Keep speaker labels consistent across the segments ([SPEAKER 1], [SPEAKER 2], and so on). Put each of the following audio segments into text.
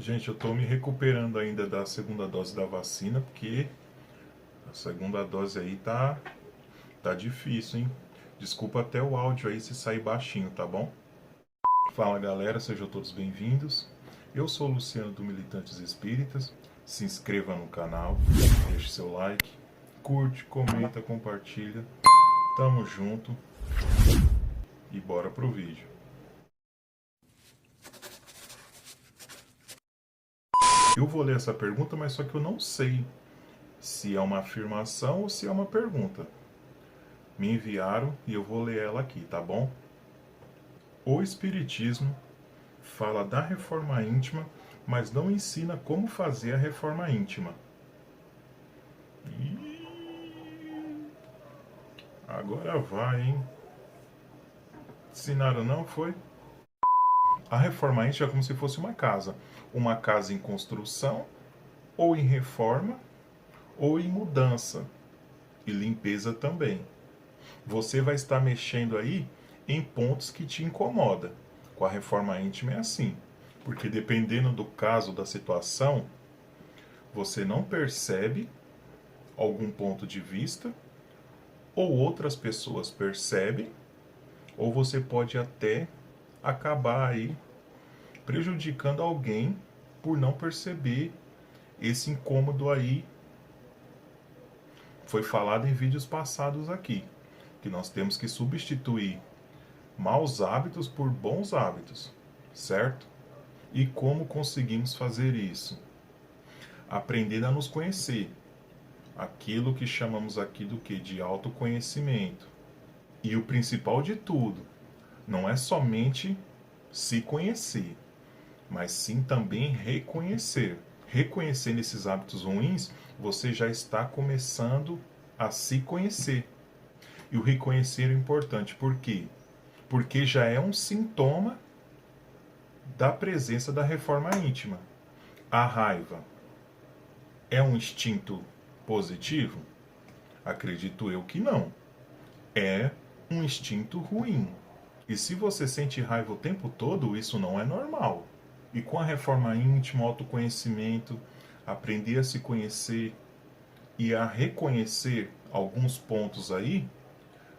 [SPEAKER 1] Gente, eu tô me recuperando ainda da segunda dose da vacina, porque a segunda dose aí tá difícil, hein? Desculpa até o áudio aí se sair baixinho, tá bom? Fala galera, sejam todos bem-vindos. Eu sou o Luciano do Militantes Espíritas. Se inscreva no canal, deixe seu like, curte, comenta, compartilha. Tamo junto e bora pro vídeo. Eu vou ler essa pergunta, mas só que eu não sei se é uma afirmação ou se é uma pergunta. Me enviaram e eu vou ler ela aqui, tá bom? O Espiritismo fala da reforma íntima, mas não ensina como fazer a reforma íntima. Agora vai, hein? Ensinaram não, foi? A reforma íntima é como se fosse uma casa. Uma casa em construção, ou em reforma, ou em mudança. E limpeza também. Você vai estar mexendo aí em pontos que te incomodam. Com a reforma íntima é assim. Porque dependendo do caso, da situação, você não percebe algum ponto de vista, ou outras pessoas percebem, ou você pode até acabar aí prejudicando alguém por não perceber esse incômodo aí. Foi falado em vídeos passados aqui, que nós temos que substituir maus hábitos por bons hábitos, certo? E como conseguimos fazer isso? Aprendendo a nos conhecer. Aquilo que chamamos aqui do que? De autoconhecimento. E o principal de tudo, não é somente se conhecer, mas sim também reconhecer. Reconhecendo esses hábitos ruins, você já está começando a se conhecer. E o reconhecer é importante, por quê? Porque já é um sintoma da presença da reforma íntima. A raiva é um instinto positivo? Acredito eu que não. É um instinto ruim. E se você sente raiva o tempo todo, isso não é normal. E com a reforma íntima, o autoconhecimento, aprender a se conhecer e a reconhecer alguns pontos aí,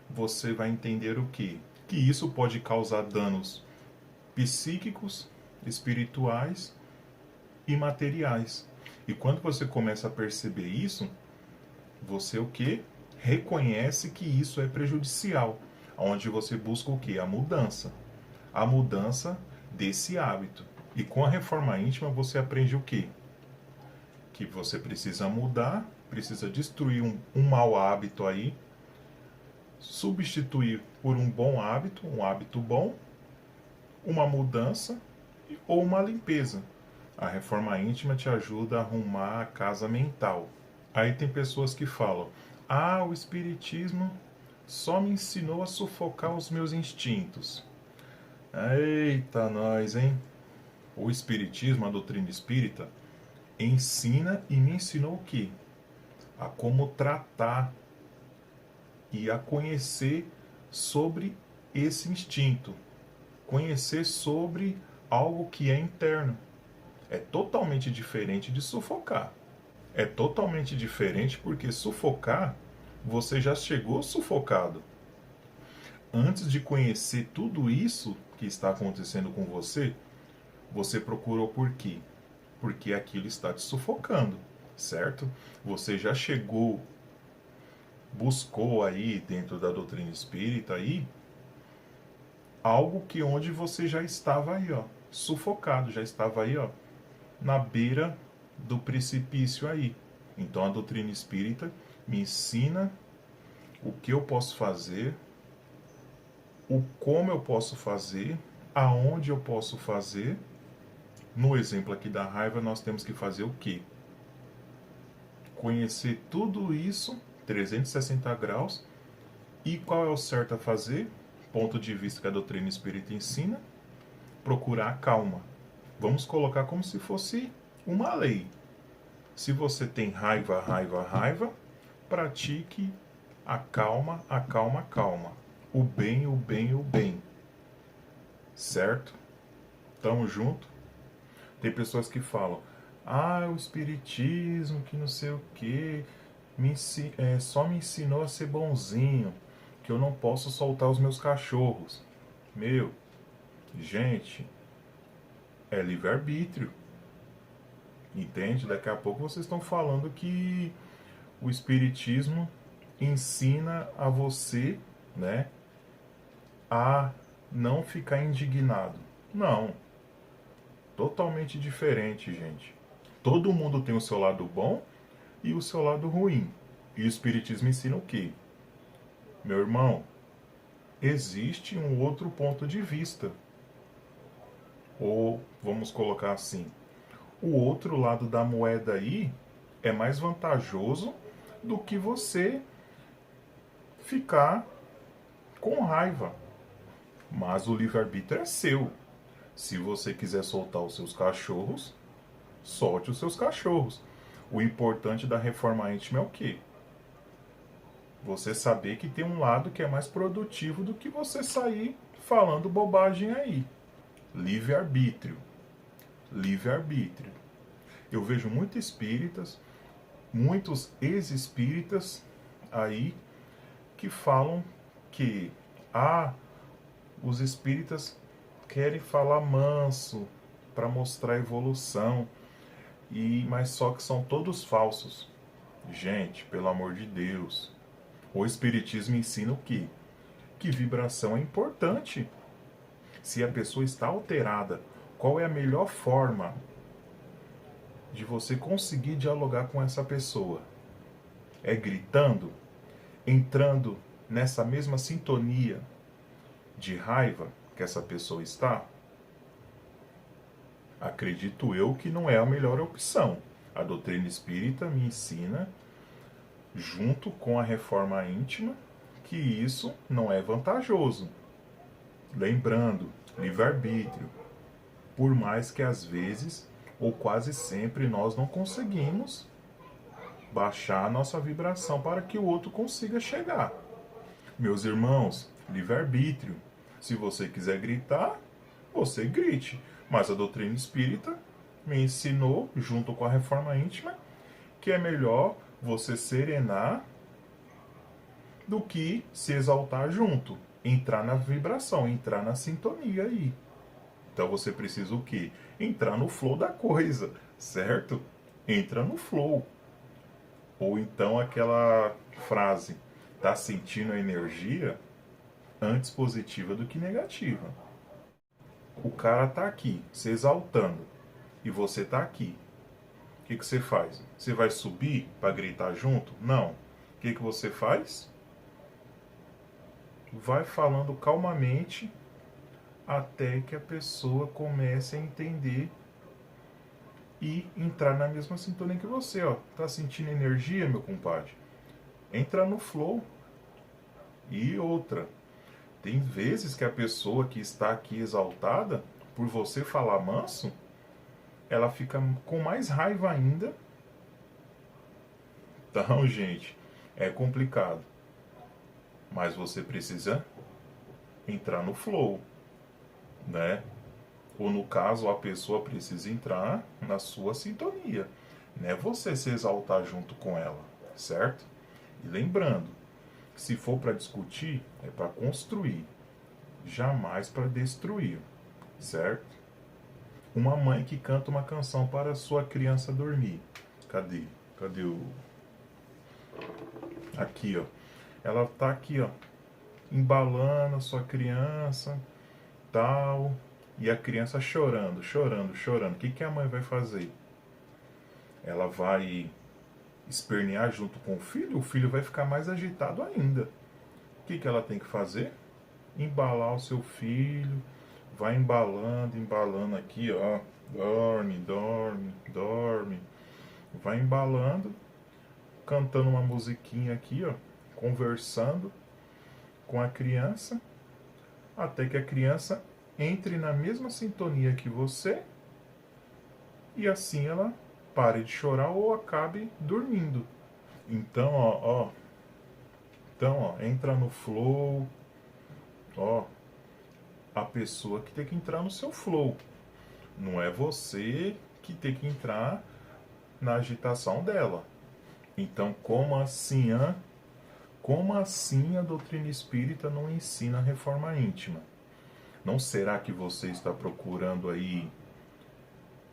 [SPEAKER 1] você vai entender o quê? Que isso pode causar danos psíquicos, espirituais e materiais. E quando você começa a perceber isso, você o quê? Reconhece que isso é prejudicial, onde você busca o quê? A mudança. A mudança desse hábito. E com a reforma íntima você aprende o quê? Que você precisa mudar, precisa destruir um mau hábito aí, substituir por um hábito bom, uma mudança ou uma limpeza. A reforma íntima te ajuda a arrumar a casa mental. Aí tem pessoas que falam: ah, o Espiritismo só me ensinou a sufocar os meus instintos. Eita, nós, hein? O Espiritismo, a doutrina espírita, ensina e me ensinou o quê? A como tratar e a conhecer sobre esse instinto. Conhecer sobre algo que é interno. É totalmente diferente de sufocar. É totalmente diferente porque sufocar, você já chegou sufocado. Antes de conhecer tudo isso que está acontecendo com você, você procurou por quê? Porque aquilo está te sufocando, certo? Você já chegou, buscou aí dentro da doutrina espírita aí algo que onde você já estava aí, ó, sufocado, já estava aí, ó, na beira do precipício aí. Então a doutrina espírita me ensina o que eu posso fazer, o como eu posso fazer, aonde eu posso fazer. No exemplo aqui da raiva, nós temos que fazer o quê? Conhecer tudo isso, 360 graus, e qual é o certo a fazer? Ponto de vista que a doutrina espírita ensina, procurar a calma. Vamos colocar como se fosse uma lei. Se você tem raiva, raiva, raiva, pratique a calma, a calma, a calma. O bem, o bem, o bem. Certo? Tamo junto? Tem pessoas que falam, o espiritismo, que não sei o que, só me ensinou a ser bonzinho, que eu não posso soltar os meus cachorros. Meu, gente, é livre-arbítrio. Entende? Daqui a pouco vocês estão falando que o espiritismo ensina a você, né, a não ficar indignado. Não. Totalmente diferente, gente. Todo mundo tem o seu lado bom e o seu lado ruim. E o espiritismo ensina o quê? Meu irmão, existe um outro ponto de vista. Ou vamos colocar assim, o outro lado da moeda aí é mais vantajoso do que você ficar com raiva. Mas o livre-arbítrio é seu. Se você quiser soltar os seus cachorros, solte os seus cachorros. O importante da reforma íntima é o quê? Você saber que tem um lado que é mais produtivo do que você sair falando bobagem aí. Livre-arbítrio. Livre-arbítrio. Eu vejo muitos espíritas, muitos ex-espíritas aí que falam que os espíritas querem falar manso para mostrar evolução, mas só que são todos falsos. Gente, pelo amor de Deus. O espiritismo ensina o quê? Que vibração é importante. Se a pessoa está alterada, qual é a melhor forma de você conseguir dialogar com essa pessoa? É gritando? Entrando nessa mesma sintonia de raiva que essa pessoa está? Acredito eu que não é a melhor opção. A doutrina espírita me ensina, junto com a reforma íntima, que isso não é vantajoso. Lembrando, livre-arbítrio. Por mais que às vezes, ou quase sempre, nós não conseguimos baixar a nossa vibração para que o outro consiga chegar. Meus irmãos, livre-arbítrio. Se você quiser gritar, você grite. Mas a doutrina espírita me ensinou, junto com a reforma íntima, que é melhor você serenar do que se exaltar junto. Entrar na vibração, entrar na sintonia aí. Então você precisa o quê? Entrar no flow da coisa, certo? Entra no flow. Ou então aquela frase, tá sentindo a energia? Antes positiva do que negativa. O cara tá aqui, se exaltando, e você tá aqui. O que você faz? Você vai subir para gritar junto? Não. O que você faz? Vai falando calmamente até que a pessoa comece a entender e entrar na mesma sintonia que você, ó. Tá sentindo energia, meu compadre? Entra no flow. E outra, tem vezes que a pessoa que está aqui exaltada, por você falar manso, ela fica com mais raiva ainda. Então, gente, é complicado. Mas você precisa entrar no flow, né? Ou no caso, a pessoa precisa entrar na sua sintonia. Não é você se exaltar junto com ela, certo? E lembrando, se for para discutir, é para construir, jamais para destruir, certo? Uma mãe que canta uma canção para a sua criança dormir. Cadê? Cadê o... Aqui, ó. Ela tá aqui, ó, embalando a sua criança, tal, e a criança chorando, chorando, chorando. O que, que a mãe vai fazer? Ela vai espernear junto com o filho vai ficar mais agitado ainda. O que, que ela tem que fazer? Embalar o seu filho, vai embalando, embalando aqui, ó, dorme, dorme, dorme, vai embalando, cantando uma musiquinha aqui, ó, conversando com a criança, até que a criança entre na mesma sintonia que você e assim ela pare de chorar ou acabe dormindo. Então, entra no flow, ó, a pessoa que tem que entrar no seu flow. Não é você que tem que entrar na agitação dela. Então, como assim, como assim a doutrina espírita não ensina a reforma íntima? Não será que você está procurando aí,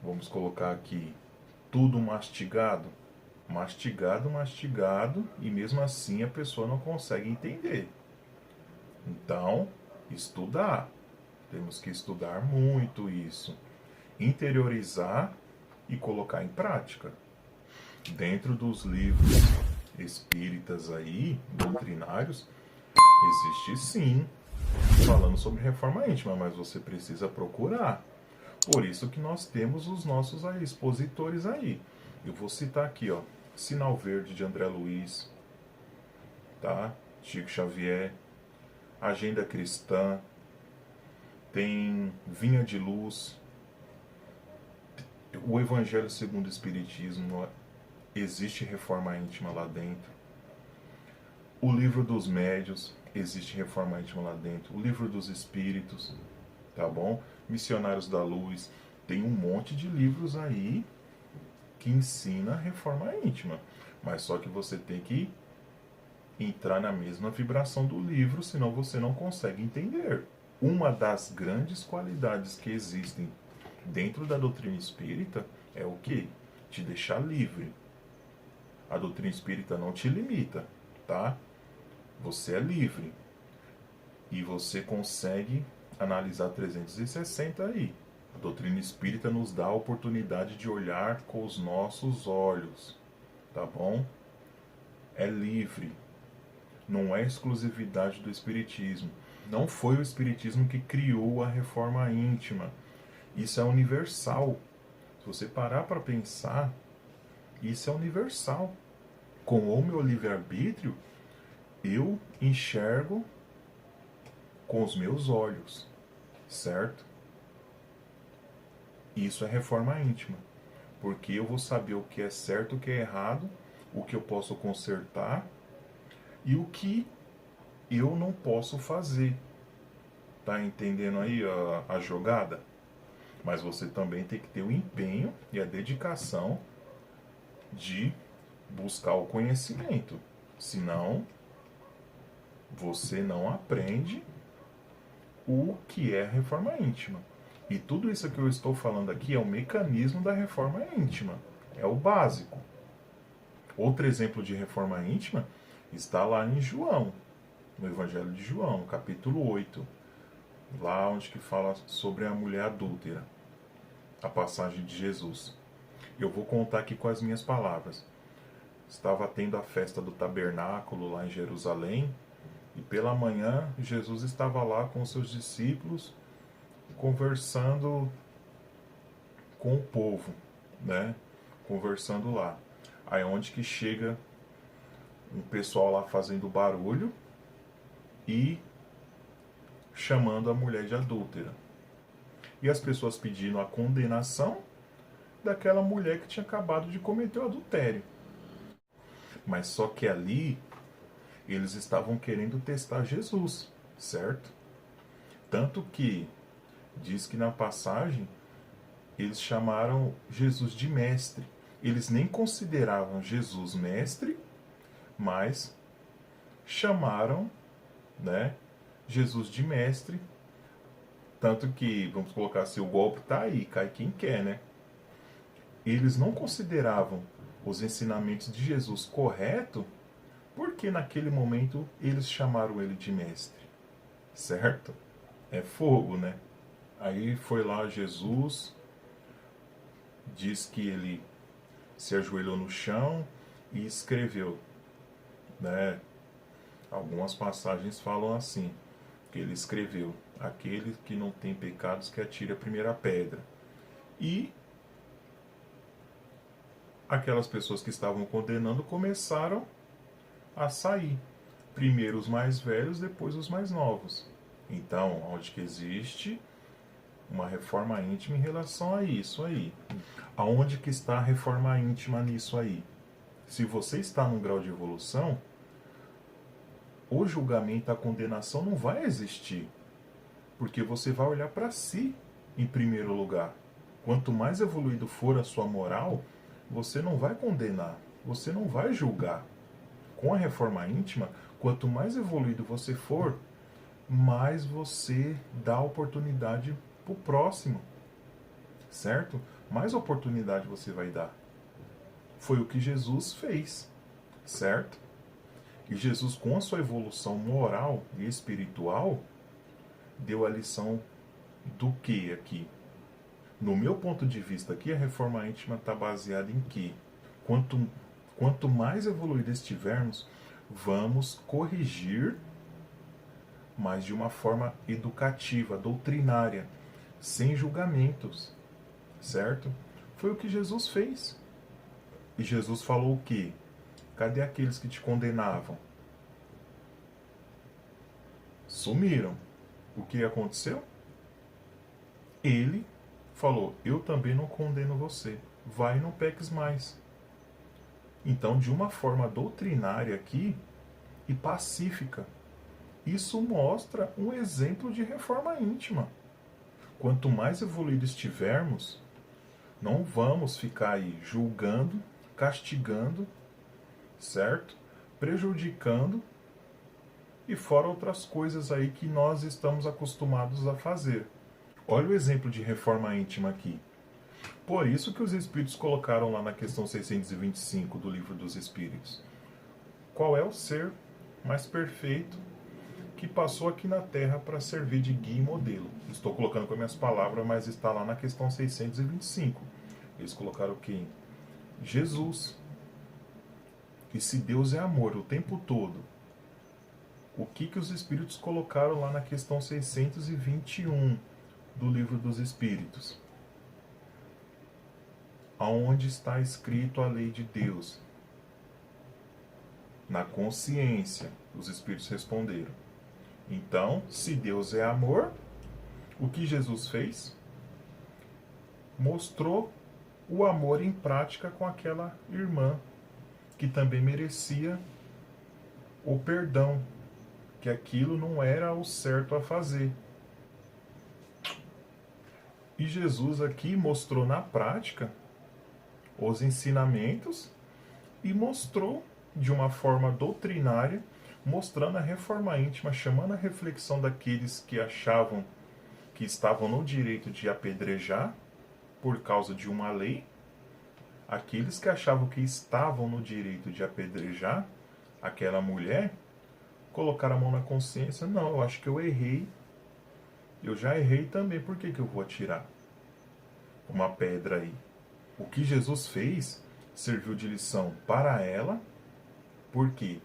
[SPEAKER 1] vamos colocar aqui, tudo mastigado? Mastigado, mastigado, e mesmo assim a pessoa não consegue entender. Então, estudar. Temos que estudar muito isso. Interiorizar e colocar em prática. Dentro dos livros espíritas aí, doutrinários, existe sim falando sobre reforma íntima, mas você precisa procurar. Por isso que nós temos os nossos aí, expositores aí. Eu vou citar aqui, ó, Sinal Verde de André Luiz, tá? Chico Xavier, Agenda Cristã, tem Vinha de Luz, o Evangelho segundo o Espiritismo, existe reforma íntima lá dentro. O Livro dos Médios, existe reforma íntima lá dentro. O Livro dos Espíritos, tá bom? Missionários da Luz, tem um monte de livros aí que ensina a reforma íntima. Mas só que você tem que entrar na mesma vibração do livro, senão você não consegue entender. Uma das grandes qualidades que existem dentro da doutrina espírita é o quê? Te deixar livre. A doutrina espírita não te limita, tá? Você é livre. E você consegue analisar 360 aí. A doutrina espírita nos dá a oportunidade de olhar com os nossos olhos, tá bom? É livre. Não é exclusividade do espiritismo. Não foi o espiritismo que criou a reforma íntima. Isso é universal. Se você parar para pensar, isso é universal. Com o meu livre-arbítrio, eu enxergo com os meus olhos, certo? Isso é reforma íntima. Porque eu vou saber o que é certo, o que é errado, o que eu posso consertar e o que eu não posso fazer. Tá entendendo aí a jogada? Mas você também tem que ter o empenho e a dedicação de buscar o conhecimento. Senão, você não aprende o que é a reforma íntima. E tudo isso que eu estou falando aqui é o mecanismo da reforma íntima. É o básico. Outro exemplo de reforma íntima está lá em João, no Evangelho de João, capítulo 8. Lá onde que fala sobre a mulher adúltera. A passagem de Jesus. Eu vou contar aqui com as minhas palavras. Estava tendo a festa do tabernáculo lá em Jerusalém, e pela manhã Jesus estava lá com seus discípulos, conversando com o povo, né? Conversando lá. Aí onde que chega um pessoal lá fazendo barulho e chamando a mulher de adúltera. E as pessoas pedindo a condenação daquela mulher que tinha acabado de cometer o adultério. Mas só que ali eles estavam querendo testar Jesus, certo? Tanto que diz que na passagem eles chamaram Jesus de mestre. Eles nem consideravam Jesus mestre, mas chamaram, né, Jesus de mestre. Tanto que, vamos colocar assim, o golpe tá aí, cai quem quer, né? Eles não consideravam os ensinamentos de Jesus correto, porque naquele momento eles chamaram ele de mestre, certo? É fogo, né? Aí foi lá Jesus, diz que ele se ajoelhou no chão e escreveu, né? Algumas passagens falam assim, que ele escreveu: aquele que não tem pecados que atire a primeira pedra. E aquelas pessoas que estavam condenando começaram a sair. Primeiro os mais velhos, depois os mais novos. Então, onde que existe uma reforma íntima em relação a isso aí? Aonde que está a reforma íntima nisso aí? Se você está num grau de evolução, o julgamento, a condenação não vai existir. Porque você vai olhar para si em primeiro lugar. Quanto mais evoluído for a sua moral, você não vai condenar, você não vai julgar. Com a reforma íntima, quanto mais evoluído você for, mais você dá oportunidade para o próximo, certo? Mais oportunidade você vai dar. Foi o que Jesus fez, certo? E Jesus, com a sua evolução moral e espiritual, deu a lição do que aqui? No meu ponto de vista aqui, a reforma íntima está baseada em que? Quanto mais evoluídos estivermos, vamos corrigir, mas de uma forma educativa, doutrinária, sem julgamentos, certo? Foi o que Jesus fez. E Jesus falou o quê? Cadê aqueles que te condenavam? Sumiram. O que aconteceu? Ele falou, eu também não condeno você. Vai e não peques mais. Então, de uma forma doutrinária aqui e pacífica, isso mostra um exemplo de reforma íntima. Quanto mais evoluído estivermos, não vamos ficar aí julgando, castigando, certo? Prejudicando e fora outras coisas aí que nós estamos acostumados a fazer. Olha o exemplo de reforma íntima aqui. Por isso que os Espíritos colocaram lá na questão 625 do Livro dos Espíritos. Qual é o ser mais perfeito que passou aqui na Terra para servir de guia e modelo? Estou colocando com as minhas palavras, mas está lá na questão 625. Eles colocaram quem? Jesus. E se Deus é amor o tempo todo, o que os Espíritos colocaram lá na questão 621 do Livro dos Espíritos? Aonde está escrito a lei de Deus? Na consciência, os Espíritos responderam. Então, se Deus é amor, o que Jesus fez? Mostrou o amor em prática com aquela irmã, que também merecia o perdão, que aquilo não era o certo a fazer. E Jesus aqui mostrou na prática os ensinamentos e mostrou de uma forma doutrinária, mostrando a reforma íntima, chamando a reflexão daqueles que achavam que estavam no direito de apedrejar por causa de uma lei, aqueles que achavam que estavam no direito de apedrejar aquela mulher, colocaram a mão na consciência, não, eu acho que eu errei, eu já errei também, por que eu vou atirar uma pedra aí? O que Jesus fez serviu de lição para ela, por quê?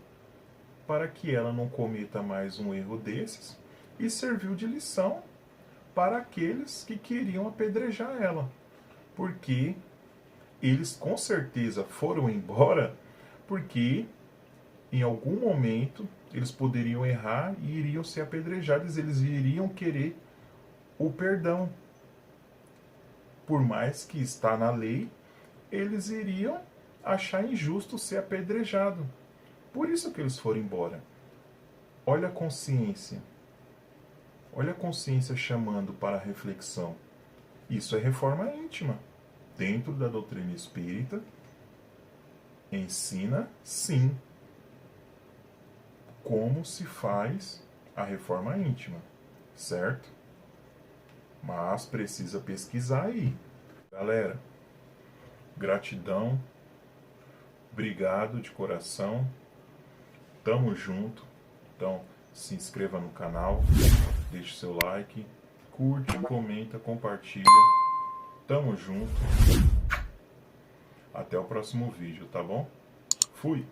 [SPEAKER 1] Para que ela não cometa mais um erro desses, e serviu de lição para aqueles que queriam apedrejar ela, porque eles com certeza foram embora, porque em algum momento eles poderiam errar e iriam ser apedrejados, eles iriam querer o perdão. Por mais que está na lei, eles iriam achar injusto ser apedrejado. Por isso que eles foram embora. Olha a consciência. Olha a consciência chamando para a reflexão. Isso é reforma íntima. Dentro da doutrina espírita, ensina, sim, como se faz a reforma íntima, certo? Mas precisa pesquisar aí. Galera, gratidão, obrigado de coração, tamo junto. Então, se inscreva no canal, deixe seu like, curte, comenta, compartilha. Tamo junto. Até o próximo vídeo, tá bom? Fui!